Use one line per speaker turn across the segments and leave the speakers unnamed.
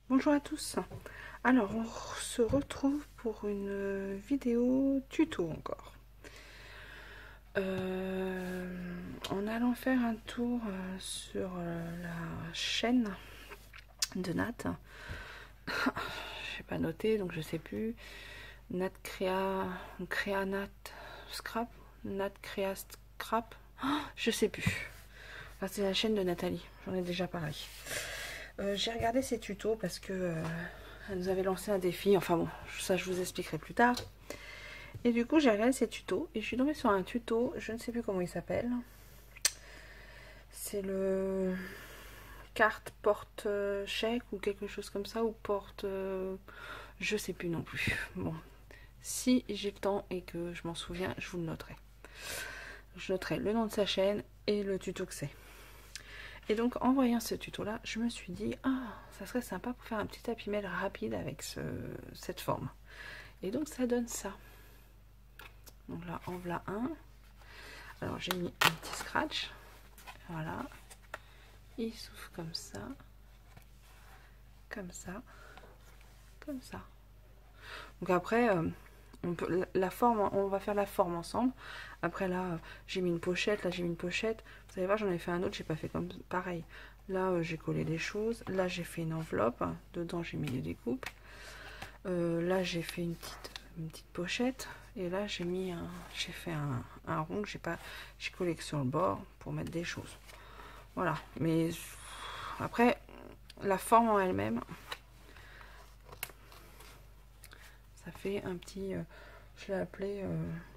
Bonjour à tous. Alors on se retrouve pour une vidéo tuto encore. En allant faire un tour sur la chaîne de Nat. J'ai pas noté donc je sais plus. Nat Créa Nat Scrap, Nat Créa Scrap, je sais plus. Enfin, c'est la chaîne de Nathalie, j'en ai déjà parlé. J'ai regardé ses tutos parce que elle nous avait lancé un défi. Enfin bon, ça je vous expliquerai plus tard. Et du coup, j'ai regardé ses tutos et je suis tombée sur un tuto, je ne sais plus comment il s'appelle. C'est le carte porte chèque ou quelque chose comme ça, ou porte je sais plus non plus. Bon, si j'ai le temps et que je m'en souviens, je vous le noterai. Je noterai le nom de sa chaîne et le tuto que c'est. Et donc en voyant ce tuto là, je me suis dit ça serait sympa pour faire un petit tapis mail rapide avec cette forme. Et donc ça donne ça. Donc là en voilà un. Alors j'ai mis un petit scratch. Voilà. Il souffle comme ça. Comme ça. Comme ça. Donc après on peut la forme, on va faire la forme ensemble. Après là j'ai mis une pochette, là j'ai mis une pochette. Vous allez voir, j'en ai fait un autre, j'ai pas fait comme pareil. Là j'ai collé des choses, là j'ai fait une enveloppe, dedans j'ai mis des découpes. Là j'ai fait une petite pochette et là j'ai mis j'ai fait un rond que j'ai collé sur le bord pour mettre des choses. Voilà, mais après la forme en elle-même, ça fait un petit, je l'ai appelé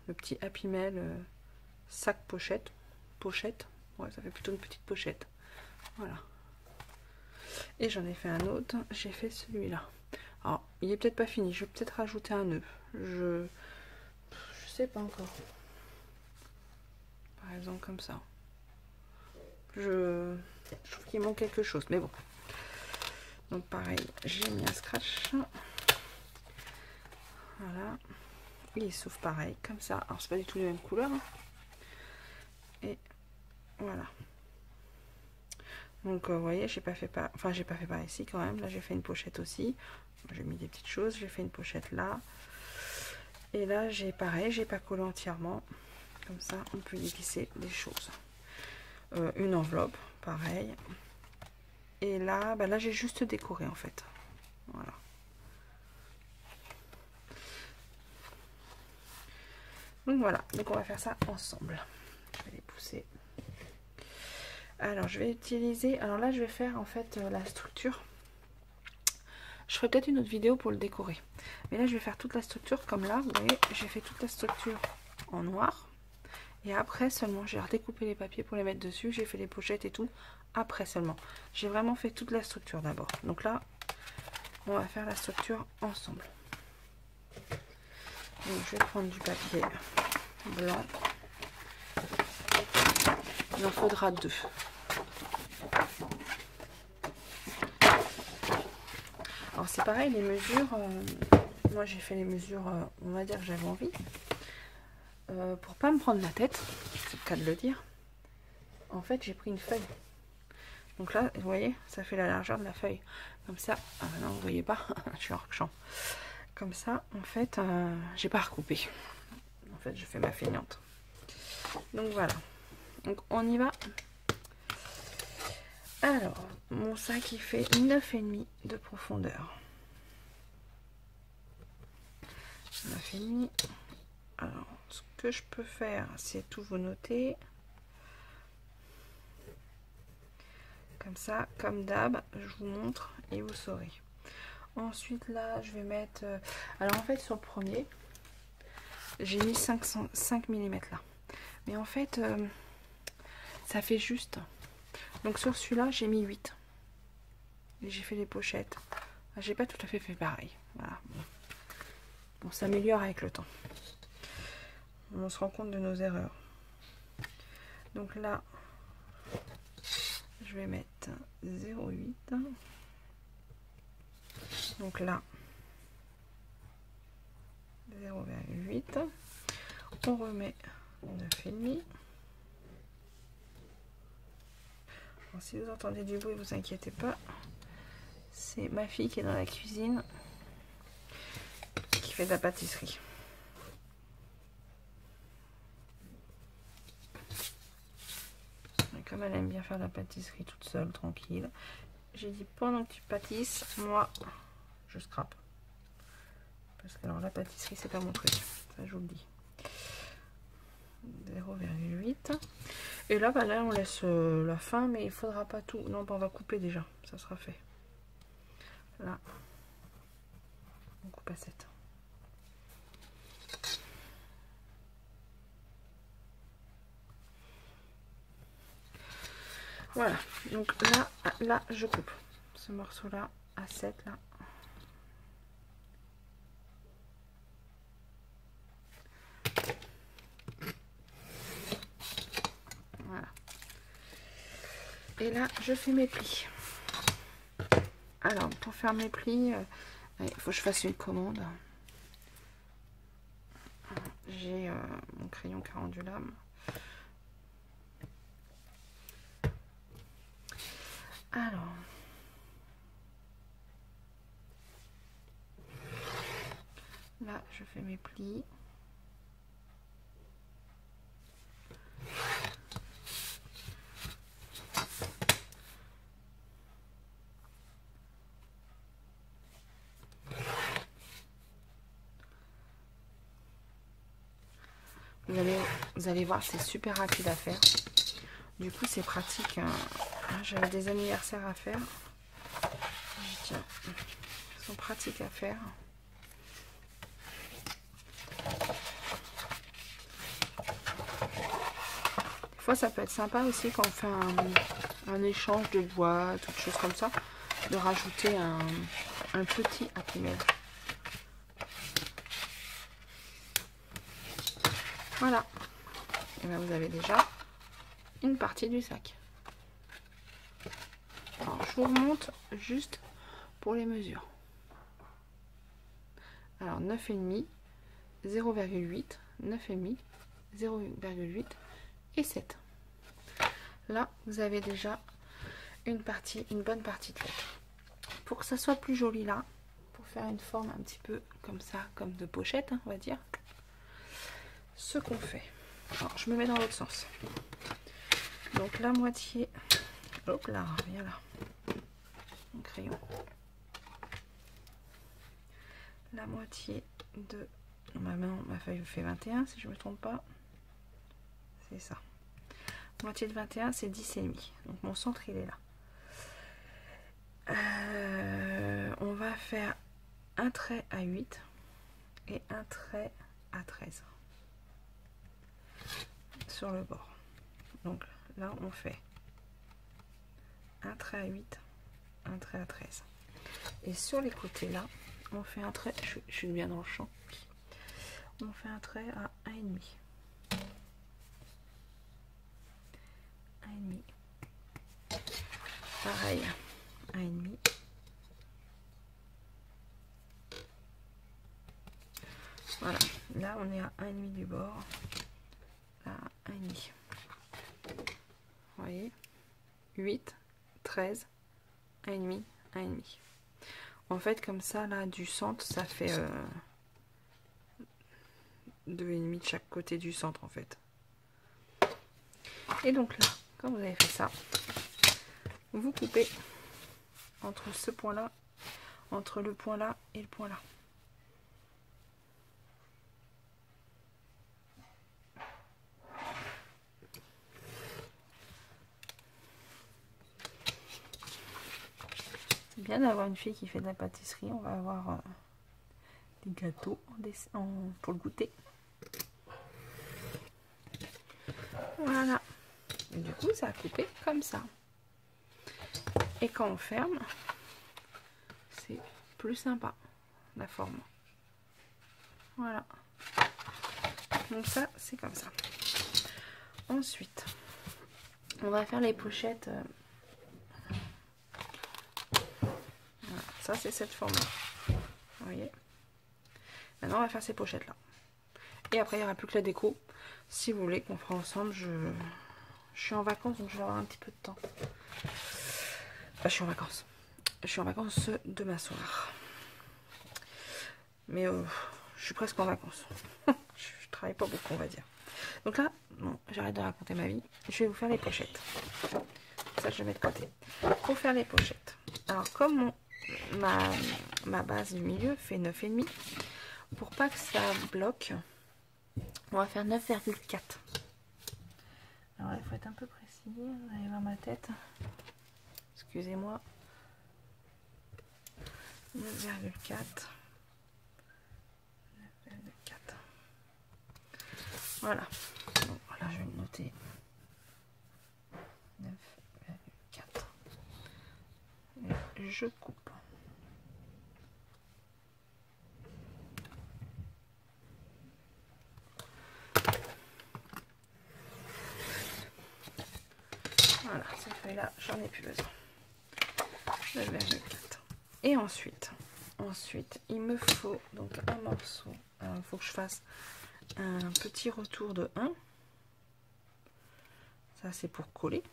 le petit Happy Mail sac pochette. Ouais, ça fait plutôt une petite pochette. Voilà. Et j'en ai fait un autre, j'ai fait celui-là. Alors, il est peut-être pas fini, je vais peut-être rajouter un nœud. Je sais pas encore. Par exemple comme ça. Je trouve qu'il manque quelque chose, mais bon. Donc pareil, j'ai mis un scratch. Voilà. Il souffle pareil, comme ça. Alors c'est pas du tout les mêmes couleurs. Et voilà. Donc vous voyez, j'ai pas fait par ici quand même. Là j'ai fait une pochette aussi. J'ai mis des petites choses. J'ai fait une pochette là. Et là j'ai pareil, j'ai pas collé entièrement. Comme ça, on peut y glisser des choses. Une enveloppe, pareil. Et là, là j'ai juste décoré en fait. Voilà. Donc voilà, donc on va faire ça ensemble. Je vais les pousser. Alors je vais utiliser, alors là je vais faire en fait la structure. Je ferai peut-être une autre vidéo pour le décorer. Mais là je vais faire toute la structure comme là, vous voyez, j'ai fait toute la structure en noir. Et après seulement, j'ai redécoupé les papiers pour les mettre dessus. J'ai fait les pochettes et tout, après seulement. J'ai vraiment fait toute la structure d'abord. Donc là, on va faire la structure ensemble. Donc je vais prendre du papier blanc. Il en faudra 2. Alors c'est pareil, les mesures, moi j'ai fait les mesures, on va dire que j'avais envie. Pour pas me prendre la tête, c'est le cas de le dire, en fait j'ai pris une feuille. Donc là, vous voyez, ça fait la largeur de la feuille. Comme ça, non vous voyez pas, je suis hors champ. Comme ça, en fait, j'ai pas recoupé. En fait, je fais ma feignante. Donc voilà. Donc on y va. Alors, mon sac il fait 9,5 de profondeur. 9,5. Alors, ce que je peux faire, c'est tout vous noter. Comme ça, comme d'hab, je vous montre et vous saurez. Ensuite, là, je vais mettre... alors, en fait, sur le premier, j'ai mis 5 mm là. Mais en fait, ça fait juste. Donc, sur celui-là, j'ai mis 8. Et j'ai fait les pochettes. J'ai pas tout à fait pareil. Voilà. On s'améliore avec le temps. On se rend compte de nos erreurs. Donc là, je vais mettre 0,8. Donc là, 0,8. On remet 9,5. Si vous entendez du bruit, vous inquiétez pas. C'est ma fille qui est dans la cuisine, qui fait de la pâtisserie. Et comme elle aime bien faire de la pâtisserie toute seule, tranquille, j'ai dit pendant que tu pâtisses, moi, je scrape. Parce que alors la pâtisserie, c'est pas mon truc, ça je vous le dis. 0,8. Et là, bah là, on laisse la fin, mais il faudra pas tout. Non, bah, on va couper déjà, ça sera fait. Là, on coupe à 7. Voilà, donc là, je coupe ce morceau-là à 7, là. Voilà. Et là, je fais mes plis. Alors, pour faire mes plis, il faut que je fasse une commande. J'ai mon crayon qui a rendu l'âme. Alors, là, je fais mes plis. Vous allez voir, c'est super rapide à faire. Du coup, c'est pratique. Hein. J'avais des anniversaires à faire. Tiens, ils sont pratiques à faire. Des fois, ça peut être sympa aussi quand on fait un échange de bois, toutes choses comme ça, de rajouter un petit imprimé. Voilà. Et bien, vous avez déjà une partie du sac. Alors, je vous remonte juste pour les mesures. Alors, 9,5, 0,8, 9,5, 0,8 et 7. Là, vous avez déjà une bonne partie de lettre. Pour que ça soit plus joli là, pour faire une forme un petit peu comme ça, comme de pochette, hein, on va dire. Ce qu'on fait. Alors, je me mets dans l'autre sens. Donc, la moitié. Hop là, viens là. Mon crayon. La moitié de. Maintenant, ma feuille fait 21, si je ne me trompe pas. C'est ça. Moitié de 21, c'est 10,5. Donc, mon centre, il est là. On va faire un trait à 8 et un trait à 13 sur le bord. Donc là on fait un trait à 8, un trait à 13 et sur les côtés là on fait un trait, je suis bien dans le champ, on fait un trait à 1,5, 1,5, pareil 1,5. Voilà, là on est à 1,5 du bord, là 1,5. Vous voyez, 8, 13, 1,5, 1,5. En fait, comme ça, là, du centre, ça fait 2,5 de chaque côté du centre, en fait. Et donc là, quand vous avez fait ça, vous coupez entre ce point-là, entre le point là et le point là. C'est bien d'avoir une fille qui fait de la pâtisserie. On va avoir des gâteaux pour le goûter. Voilà. Et du coup, ça a coupé comme ça. Et quand on ferme, c'est plus sympa, la forme. Voilà. Donc ça, c'est comme ça. Ensuite, on va faire les pochettes. Voilà. Ça, c'est cette forme-là. Vous voyez. Maintenant, on va faire ces pochettes-là. Et après, il n'y aura plus que la déco. Si vous voulez qu'on fera ensemble, je suis en vacances, donc je vais avoir un petit peu de temps. Enfin, je suis en vacances. je suis en vacances demain soir. Mais je suis presque en vacances. Je travaille pas beaucoup, on va dire. Donc là, bon, j'arrête de raconter ma vie. Je vais vous faire les pochettes. Ça, je vais mettre de côté. Pour faire les pochettes. Alors, comme ma base du milieu fait 9,5, pour pas que ça bloque, on va faire 9,4. Alors, il faut être un peu précis. Vous allez voir ma tête. Excusez-moi. 9,4. 9,4. Voilà. Donc, voilà, je vais le noter. 9,4. Et je coupe. Voilà, cette feuille-là, j'en ai plus besoin. 9,4. Et ensuite, il me faut donc un morceau. Alors, il faut que je fasse un petit retour de 1. Ça, c'est pour coller.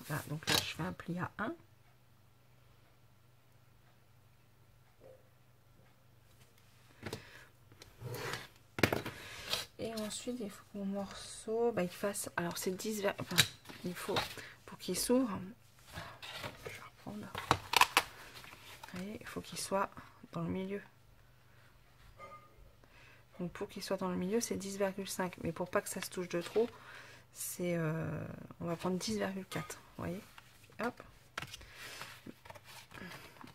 Voilà, donc là, je fais un pli à 1. Et ensuite, il faut que mon morceau, il fasse... Alors, c'est 10... Enfin, il faut, pour qu'il s'ouvre... Je vais reprendre. Vous voyez, il faut qu'il soit dans le milieu. Donc, pour qu'il soit dans le milieu, c'est 10,5. Mais pour pas que ça se touche de trop, c'est... on va prendre 10,4. Vous voyez. Hop.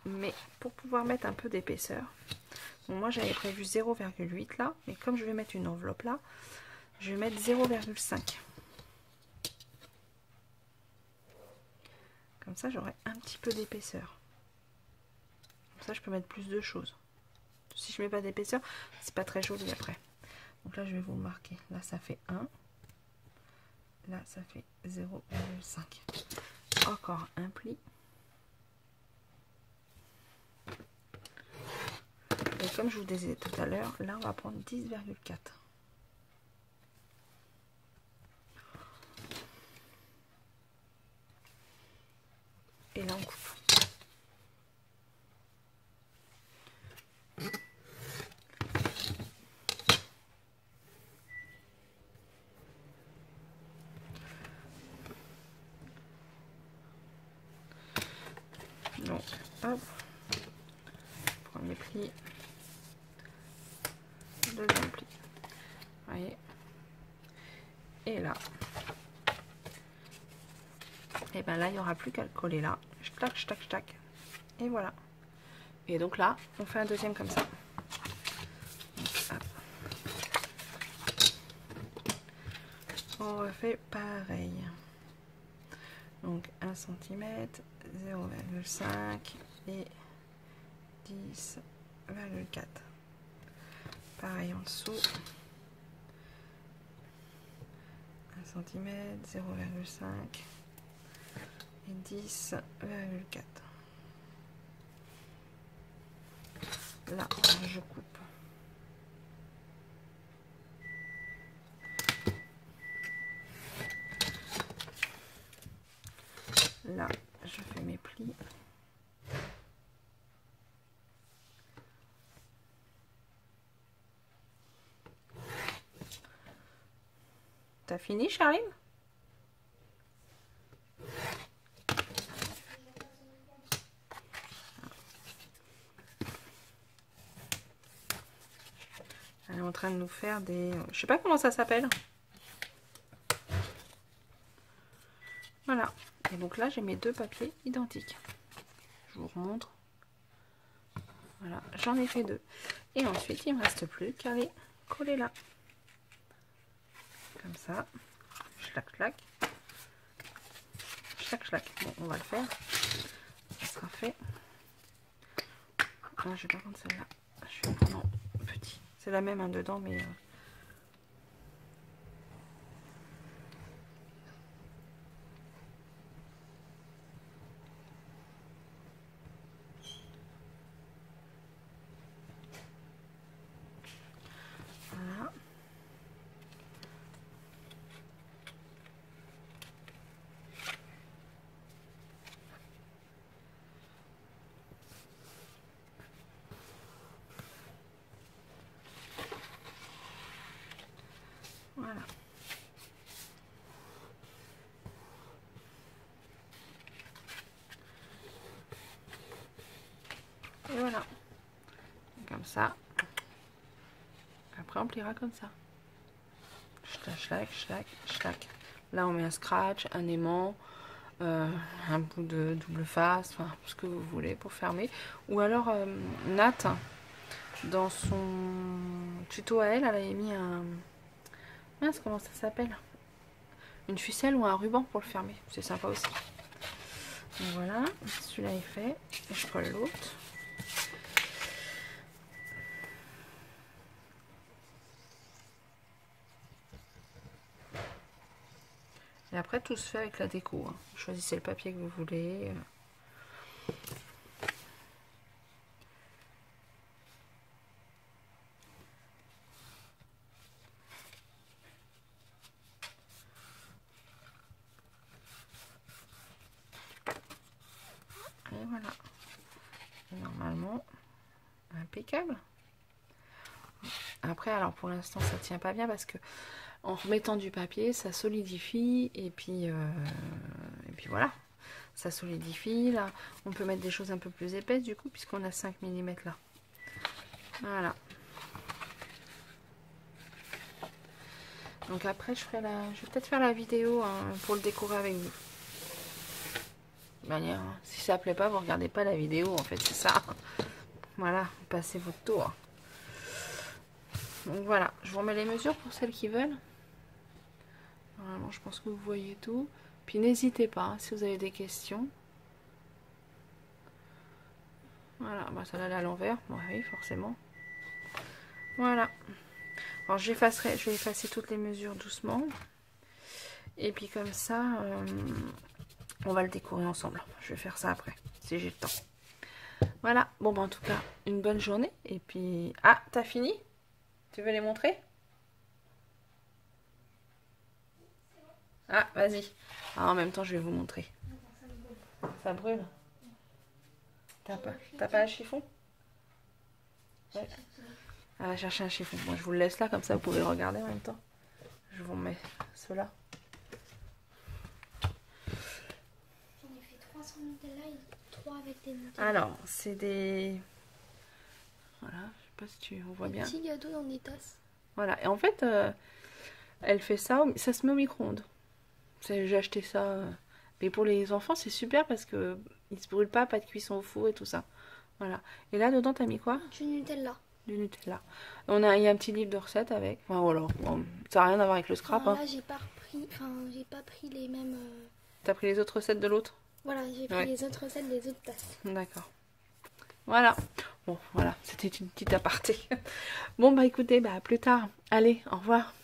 Mais pour pouvoir mettre un peu d'épaisseur... Bon, moi, j'avais prévu 0,8 là. Mais comme je vais mettre une enveloppe là, je vais mettre 0,5. Comme ça, j'aurai un petit peu d'épaisseur. Comme ça, je peux mettre plus de choses. Si je mets pas d'épaisseur, c'est pas très joli après. Donc là, je vais vous marquer. Là, ça fait 1. Là, ça fait 0,5. Encore un pli. Et comme je vous disais tout à l'heure, là, on va prendre 10,4. Et là, on coupe. Donc, hop. Premier pli. Deuxième pli. Vous voyez. Et là. Et ben là, il n'y aura plus qu'à le coller là. Tac, tac, tac. Et voilà. Et donc là, on fait un deuxième comme ça. Donc, on refait pareil. Donc 1 cm, 0,5 et 10,4. Pareil en dessous. 1 cm, 0,5 et 10,4. Là, je coupe. Là, je fais mes plis. T'as fini, Charline? Elle est en train de nous faire des... Je sais pas comment ça s'appelle. Voilà. Et donc là, j'ai mes deux papiers identiques. Je vous remontre. Voilà, j'en ai fait deux. Et ensuite, il ne me reste plus qu'à les coller là. Comme ça. Schlac, schlac. Schlac, schlac. Bon, on va le faire. Ça sera fait. Ah, je vais pas prendre celle-là. Je vais prendre en petit. C'est la même dedans, mais... Voilà. Et voilà. Comme ça. Après, on pliera comme ça. Schlac, schlac, schlac. Là, on met un scratch, un aimant, un bout de double face, enfin, ce que vous voulez pour fermer. Ou alors, Nat, dans son tuto à elle, elle avait mis un... mince, comment ça s'appelle? Une ficelle ou un ruban pour le fermer. C'est sympa aussi. Donc voilà, celui-là est fait. Et je colle l'autre. Et après, tout se fait avec la déco. Hein. Choisissez le papier que vous voulez. Et voilà. Et normalement, impeccable. Après, alors pour l'instant, ça tient pas bien parce que en remettant du papier, ça solidifie et puis voilà, ça solidifie. Là, on peut mettre des choses un peu plus épaisses du coup, puisqu'on a 5 mm là. Voilà. Donc après, je vais peut-être faire la vidéo hein, pour le décorer avec vous. De manière, si ça plaît pas, vous regardez pas la vidéo en fait, c'est ça. Voilà, passez votre tour. Donc voilà, je vous remets les mesures pour celles qui veulent. Normalement, je pense que vous voyez tout. Puis n'hésitez pas hein, si vous avez des questions. Voilà, bah ça là à l'envers. Bon, oui, forcément. Voilà. Alors je vais effacer toutes les mesures doucement. Et puis comme ça, on va le décorer ensemble. Je vais faire ça après, si j'ai le temps. Voilà. Bon, bah en tout cas, une bonne journée. Et puis... Ah, t'as fini? Tu veux les montrer? Ah, vas-y. Ah, en même temps, je vais vous montrer. Ça brûle. T'as pas un chiffon? Ouais. Elle va chercher un chiffon. Moi, je vous le laisse là, comme ça, vous pouvez le regarder en même temps. Je vous remets ceux-là.
J'en ai fait 3 sans Nutella et 3 avec des Nutella.
Alors, c'est des... Voilà, je sais pas si tu vois bien.
Des petits gâteaux dans des tasses.
Voilà, et en fait, elle fait ça, ça se met au micro-ondes. J'ai acheté ça. Mais pour les enfants, c'est super parce que ils se brûlent pas de cuisson au four et tout ça. Voilà. Et là, dedans, t'as mis quoi?
Du Nutella.
Du Nutella. Il y a un petit livre de recettes avec. Enfin, voilà. Bon, ça n'a rien à voir avec le scrap.
Alors là,
hein.
j'ai pas pris les mêmes...
T'as pris les autres recettes de l'autre?
Voilà, j'ai pris les autres recettes des autres tasses.
D'accord. Voilà. Bon, voilà. C'était une petite aparté. Bon, bah écoutez, bah à plus tard. Allez, au revoir.